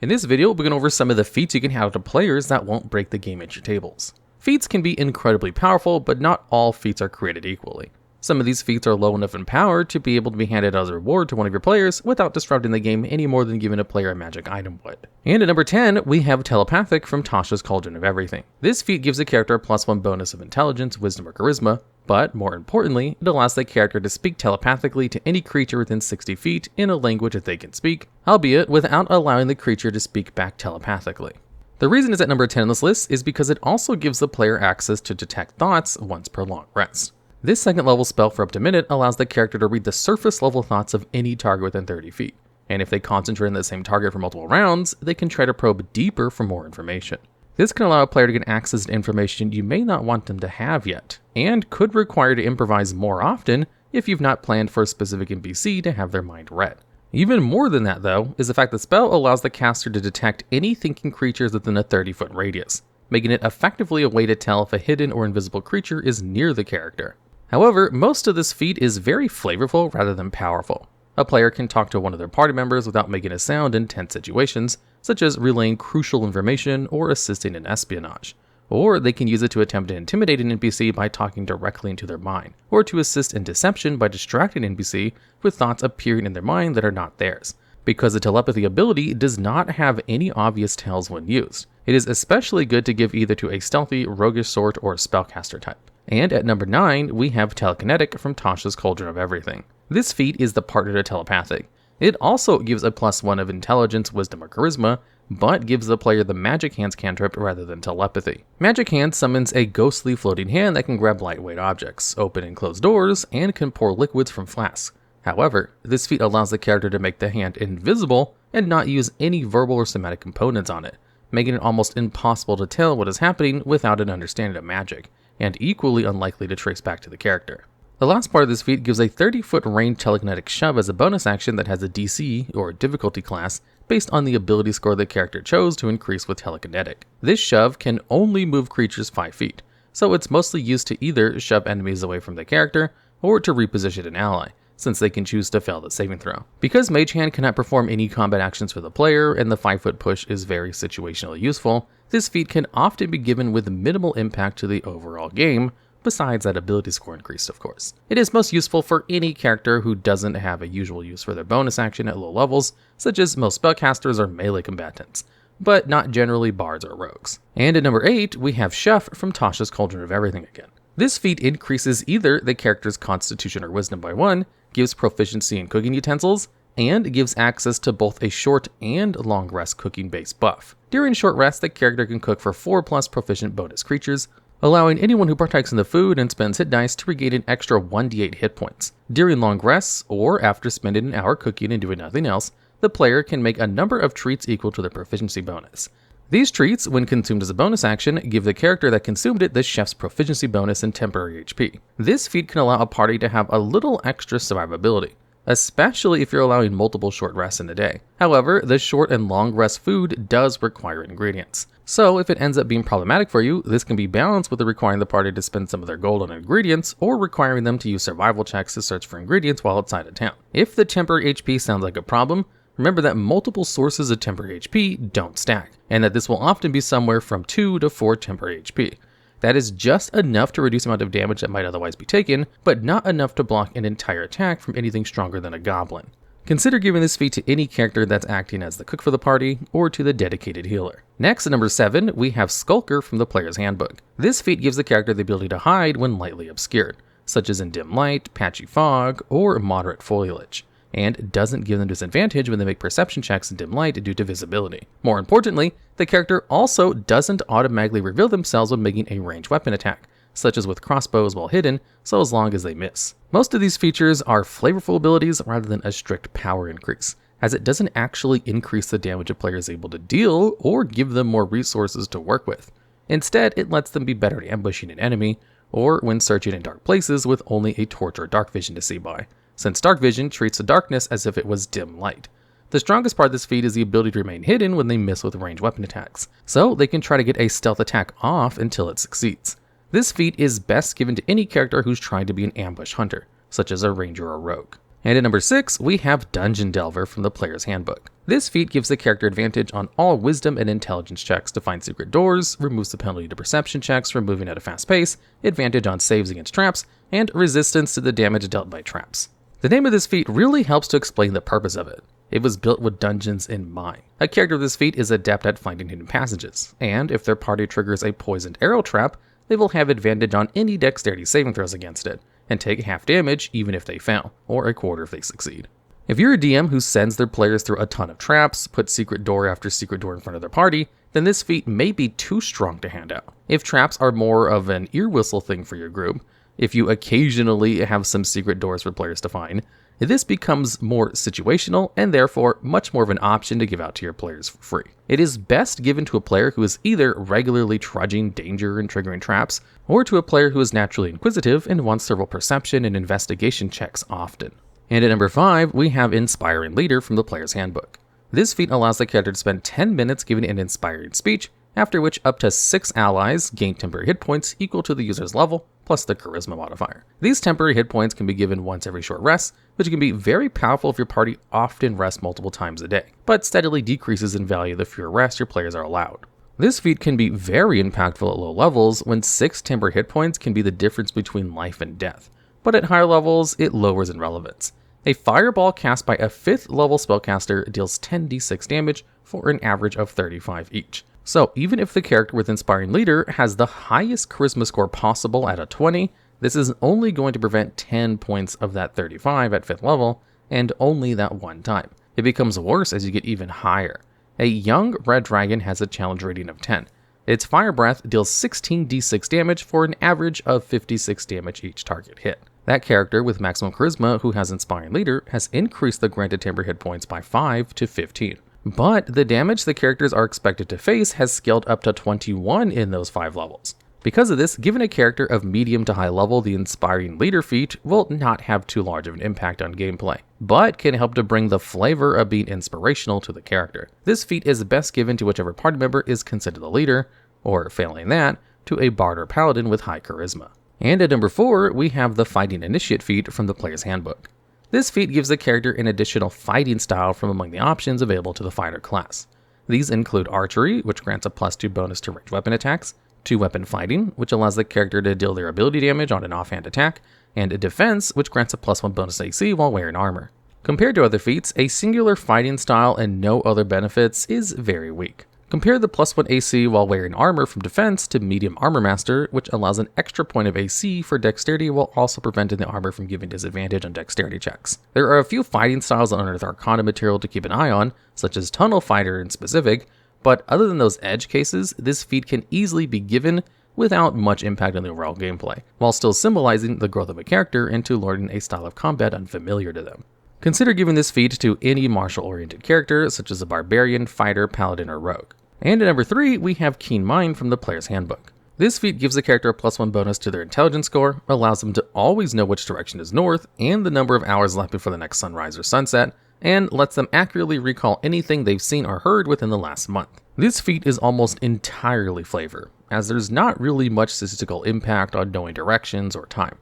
In this video, we're going over some of the feats you can have to players that won't break the game at your tables. Feats can be incredibly powerful, but not all feats are created equally. Some of these feats are low enough in power to be able to be handed as a reward to one of your players without disrupting the game any more than giving a player a magic item would. And at number 10, we have Telepathic from Tasha's Cauldron of Everything. This feat gives the character a +1 bonus of intelligence, wisdom, or charisma, but more importantly, it allows the character to speak telepathically to any creature within 60 feet in a language that they can speak, albeit without allowing the creature to speak back telepathically. The reason it's at number 10 on this list is because it also gives the player access to detect thoughts once per long rest. This second level spell for up to a minute allows the character to read the surface level thoughts of any target within 30 feet, and if they concentrate on the same target for multiple rounds, they can try to probe deeper for more information. This can allow a player to get access to information you may not want them to have yet, and could require to improvise more often if you've not planned for a specific NPC to have their mind read. Even more than that though, is the fact that the spell allows the caster to detect any thinking creatures within a 30-foot radius, making it effectively a way to tell if a hidden or invisible creature is near the character. However, most of this feat is very flavorful rather than powerful. A player can talk to one of their party members without making a sound in tense situations, such as relaying crucial information or assisting in espionage. Or they can use it to attempt to intimidate an NPC by talking directly into their mind, or to assist in deception by distracting an NPC with thoughts appearing in their mind that are not theirs. Because the telepathy ability does not have any obvious tells when used, it is especially good to give either to a stealthy, roguish sort, or spellcaster type. And at number 9, we have Telekinetic from Tasha's Cauldron of Everything. This feat is the partner to Telepathic. It also gives a +1 of intelligence, wisdom, or charisma, but gives the player the Magic Hands cantrip rather than telepathy. Magic Hand summons a ghostly floating hand that can grab lightweight objects, open and close doors, and can pour liquids from flasks. However, this feat allows the character to make the hand invisible and not use any verbal or somatic components on it, making it almost impossible to tell what is happening without an understanding of magic, and equally unlikely to trace back to the character. The last part of this feat gives a 30-foot range telekinetic shove as a bonus action that has a DC, or difficulty class, based on the ability score the character chose to increase with telekinetic. This shove can only move creatures 5 feet, so it's mostly used to either shove enemies away from the character, or to reposition an ally, since they can choose to fail the saving throw. Because Mage Hand cannot perform any combat actions for the player, and the 5-foot push is very situationally useful, this feat can often be given with minimal impact to the overall game, besides that ability score increase, of course. It is most useful for any character who doesn't have a usual use for their bonus action at low levels, such as most spellcasters or melee combatants, but not generally bards or rogues. And at number 8, we have Chef from Tasha's Cauldron of Everything again. This feat increases either the character's constitution or wisdom by 1, gives proficiency in cooking utensils, and gives access to both a short and long rest cooking base buff. During short rest, the character can cook for 4+ proficient bonus creatures, allowing anyone who partakes in the food and spends hit dice to regain an extra 1d8 hit points. During long rests, or after spending an hour cooking and doing nothing else, the player can make a number of treats equal to their proficiency bonus. These treats, when consumed as a bonus action, give the character that consumed it the chef's proficiency bonus and temporary HP. This feat can allow a party to have a little extra survivability, especially if you're allowing multiple short rests in a day. However, the short and long rest food does require ingredients. So if it ends up being problematic for you, this can be balanced with requiring the party to spend some of their gold on ingredients, or requiring them to use survival checks to search for ingredients while outside of town. If the temporary HP sounds like a problem, remember that multiple sources of temporary HP don't stack, and that this will often be somewhere from 2 to 4 temporary HP. That is just enough to reduce the amount of damage that might otherwise be taken, but not enough to block an entire attack from anything stronger than a goblin. Consider giving this feat to any character that's acting as the cook for the party, or to the dedicated healer. Next, at number 7, we have Skulker from the Player's Handbook. This feat gives the character the ability to hide when lightly obscured, such as in dim light, patchy fog, or moderate foliage, and doesn't give them disadvantage when they make perception checks in dim light due to visibility. More importantly, the character also doesn't automatically reveal themselves when making a ranged weapon attack, such as with crossbows while hidden, so as long as they miss. Most of these features are flavorful abilities rather than a strict power increase, as it doesn't actually increase the damage a player is able to deal or give them more resources to work with. Instead, it lets them be better at ambushing an enemy, or when searching in dark places with only a torch or dark vision to see by, since dark vision treats the darkness as if it was dim light. The strongest part of this feat is the ability to remain hidden when they miss with ranged weapon attacks, so they can try to get a stealth attack off until it succeeds. This feat is best given to any character who's trying to be an ambush hunter, such as a ranger or rogue. And at number 6, we have Dungeon Delver from the Player's Handbook. This feat gives the character advantage on all wisdom and intelligence checks to find secret doors, removes the penalty to perception checks for moving at a fast pace, advantage on saves against traps, and resistance to the damage dealt by traps. The name of this feat really helps to explain the purpose of it. It was built with dungeons in mind. A character of this feat is adept at finding hidden passages, and if their party triggers a poisoned arrow trap, they will have advantage on any dexterity saving throws against it, and take half damage even if they fail, or a quarter if they succeed. If you're a DM who sends their players through a ton of traps, puts secret door after secret door in front of their party, then this feat may be too strong to hand out. If traps are more of an ear whistle thing for your group, if you occasionally have some secret doors for players to find, this becomes more situational and therefore much more of an option to give out to your players for free. It is best given to a player who is either regularly trudging danger and triggering traps, or to a player who is naturally inquisitive and wants to roll perception and investigation checks often. And at number 5, we have Inspiring Leader from the Player's Handbook. This feat allows the character to spend 10 minutes giving an inspiring speech, after which up to 6 allies gain temporary hit points equal to the user's level, plus the charisma modifier. These temporary hit points can be given once every short rest, which can be very powerful if your party often rests multiple times a day, but steadily decreases in value the fewer rests your players are allowed. This feat can be very impactful at low levels when 6 temporary hit points can be the difference between life and death, but at higher levels it lowers in relevance. A fireball cast by a 5th level spellcaster deals 10d6 damage for an average of 35 each. So even if the character with Inspiring Leader has the highest charisma score possible at a 20, this is only going to prevent 10 points of that 35 at 5th level, and only that one time. It becomes worse as you get even higher. A young red dragon has a challenge rating of 10. Its fire breath deals 16d6 damage for an average of 56 damage each target hit. That character with maximum charisma who has Inspiring Leader has increased the granted temporary hit points by 5 to 15. But the damage the characters are expected to face has scaled up to 21 in those 5 levels. Because of this, given a character of medium to high level, the Inspiring Leader feat will not have too large of an impact on gameplay, but can help to bring the flavor of being inspirational to the character. This feat is best given to whichever party member is considered the leader, or failing that, to a bard or paladin with high charisma. And at number 4, we have the Fighting Initiate feat from the Player's Handbook. This feat gives the character an additional fighting style from among the options available to the fighter class. These include Archery, which grants a +2 bonus to ranged weapon attacks, 2-weapon fighting, which allows the character to deal their ability damage on an offhand attack, and Defense, which grants a +1 bonus AC while wearing armor. Compared to other feats, a singular fighting style and no other benefits is very weak. Compare the +1 AC while wearing armor from Defense to Medium Armor Master, which allows an extra point of AC for dexterity while also preventing the armor from giving disadvantage on dexterity checks. There are a few fighting styles on Unearthed Arcana material to keep an eye on, such as Tunnel Fighter in specific, but other than those edge cases, this feat can easily be given without much impact on the overall gameplay, while still symbolizing the growth of a character into learning a style of combat unfamiliar to them. Consider giving this feat to any martial-oriented character, such as a barbarian, fighter, paladin, or rogue. And at number 3, we have Keen Mind from the Player's Handbook. This feat gives the character a +1 bonus to their intelligence score, allows them to always know which direction is north, and the number of hours left before the next sunrise or sunset, and lets them accurately recall anything they've seen or heard within the last month. This feat is almost entirely flavor, as there's not really much statistical impact on knowing directions or time.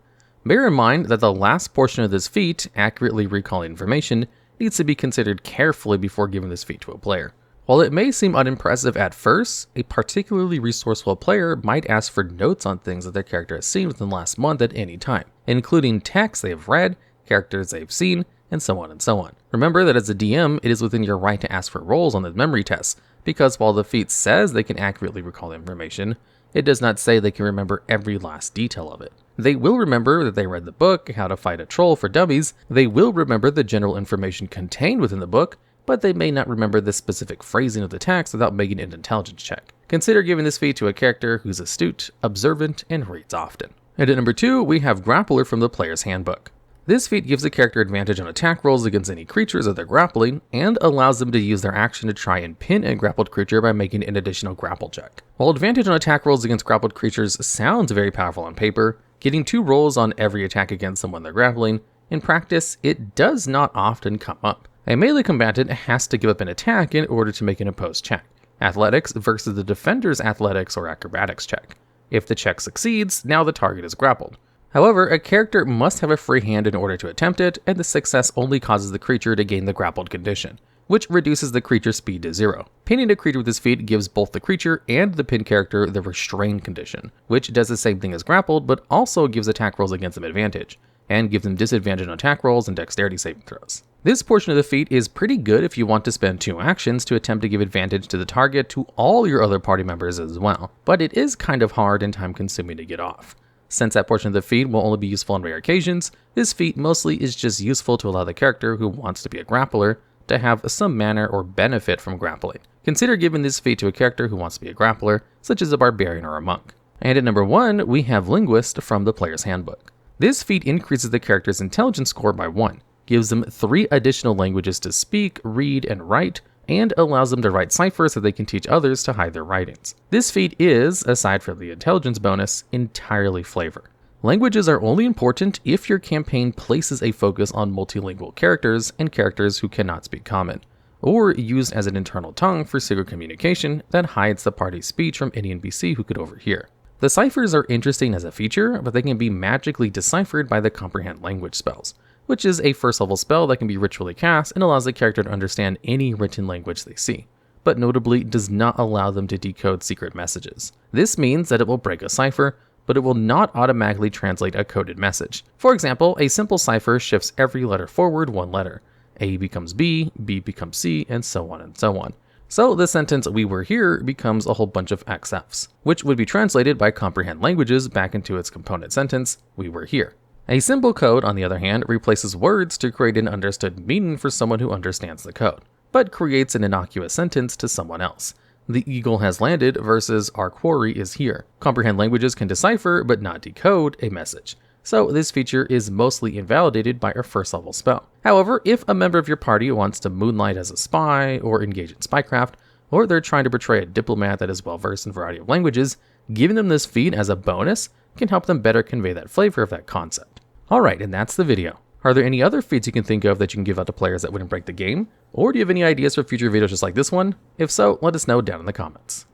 Bear in mind that the last portion of this feat, accurately recalling information, needs to be considered carefully before giving this feat to a player. While it may seem unimpressive at first, a particularly resourceful player might ask for notes on things that their character has seen within the last month at any time, including texts they have read, characters they've seen, and so on and so on. Remember that as a DM, it is within your right to ask for rolls on the memory tests, because while the feat says they can accurately recall the information, it does not say they can remember every last detail of it. They will remember that they read the book, How to Fight a Troll for Dummies. They will remember the general information contained within the book, but they may not remember the specific phrasing of the text without making an intelligence check. Consider giving this feat to a character who's astute, observant, and reads often. And at number 2, we have Grappler from the Player's Handbook. This feat gives the character advantage on attack rolls against any creatures that they're grappling, and allows them to use their action to try and pin a grappled creature by making an additional grapple check. While advantage on attack rolls against grappled creatures sounds very powerful on paper, getting 2 rolls on every attack against someone they're grappling, in practice, it does not often come up. A melee combatant has to give up an attack in order to make an opposed check. Athletics versus the defender's athletics or acrobatics check. If the check succeeds, now the target is grappled. However, a character must have a free hand in order to attempt it, and the success only causes the creature to gain the grappled condition, which reduces the creature's speed to 0. Pinning a creature with this feat gives both the creature and the pinned character the restrained condition, which does the same thing as grappled, but also gives attack rolls against them advantage, and gives them disadvantage on attack rolls and dexterity saving throws. This portion of the feat is pretty good if you want to spend 2 actions to attempt to give advantage to the target to all your other party members as well, but it is kind of hard and time consuming to get off. Since that portion of the feat will only be useful on rare occasions, this feat mostly is just useful to allow the character who wants to be a grappler to have some manner or benefit from grappling. Consider giving this feat to a character who wants to be a grappler, such as a barbarian or a monk. And at number 1, we have Linguist from the Player's Handbook. This feat increases the character's intelligence score by 1, gives them 3 additional languages to speak, read, and write, and allows them to write ciphers so they can teach others to hide their writings. This feat is, aside from the intelligence bonus, entirely flavor. Languages are only important if your campaign places a focus on multilingual characters and characters who cannot speak common, or used as an internal tongue for secret communication that hides the party's speech from any NPC who could overhear. The ciphers are interesting as a feature, but they can be magically deciphered by the Comprehend Language spells, which is a first level spell that can be ritually cast and allows the character to understand any written language they see, but notably does not allow them to decode secret messages. This means that it will break a cipher, but it will not automatically translate a coded message. For example, a simple cipher shifts every letter forward 1 letter. A becomes B, B becomes C, and so on and so on. So the sentence "we were here" becomes a whole bunch of XFs, which would be translated by Comprehend Languages back into its component sentence, "we were here." A symbol code, on the other hand, replaces words to create an understood meaning for someone who understands the code, but creates an innocuous sentence to someone else. "The eagle has landed" versus "our quarry is here." Comprehend Languages can decipher, but not decode, a message, so this feature is mostly invalidated by a first level spell. However, if a member of your party wants to moonlight as a spy, or engage in spycraft, or they're trying to portray a diplomat that is well versed in a variety of languages, giving them this feat as a bonus can help them better convey that flavor of that concept. Alright, and that's the video. Are there any other feats you can think of that you can give out to players that wouldn't break the game? Or do you have any ideas for future videos just like this one? If so, let us know down in the comments.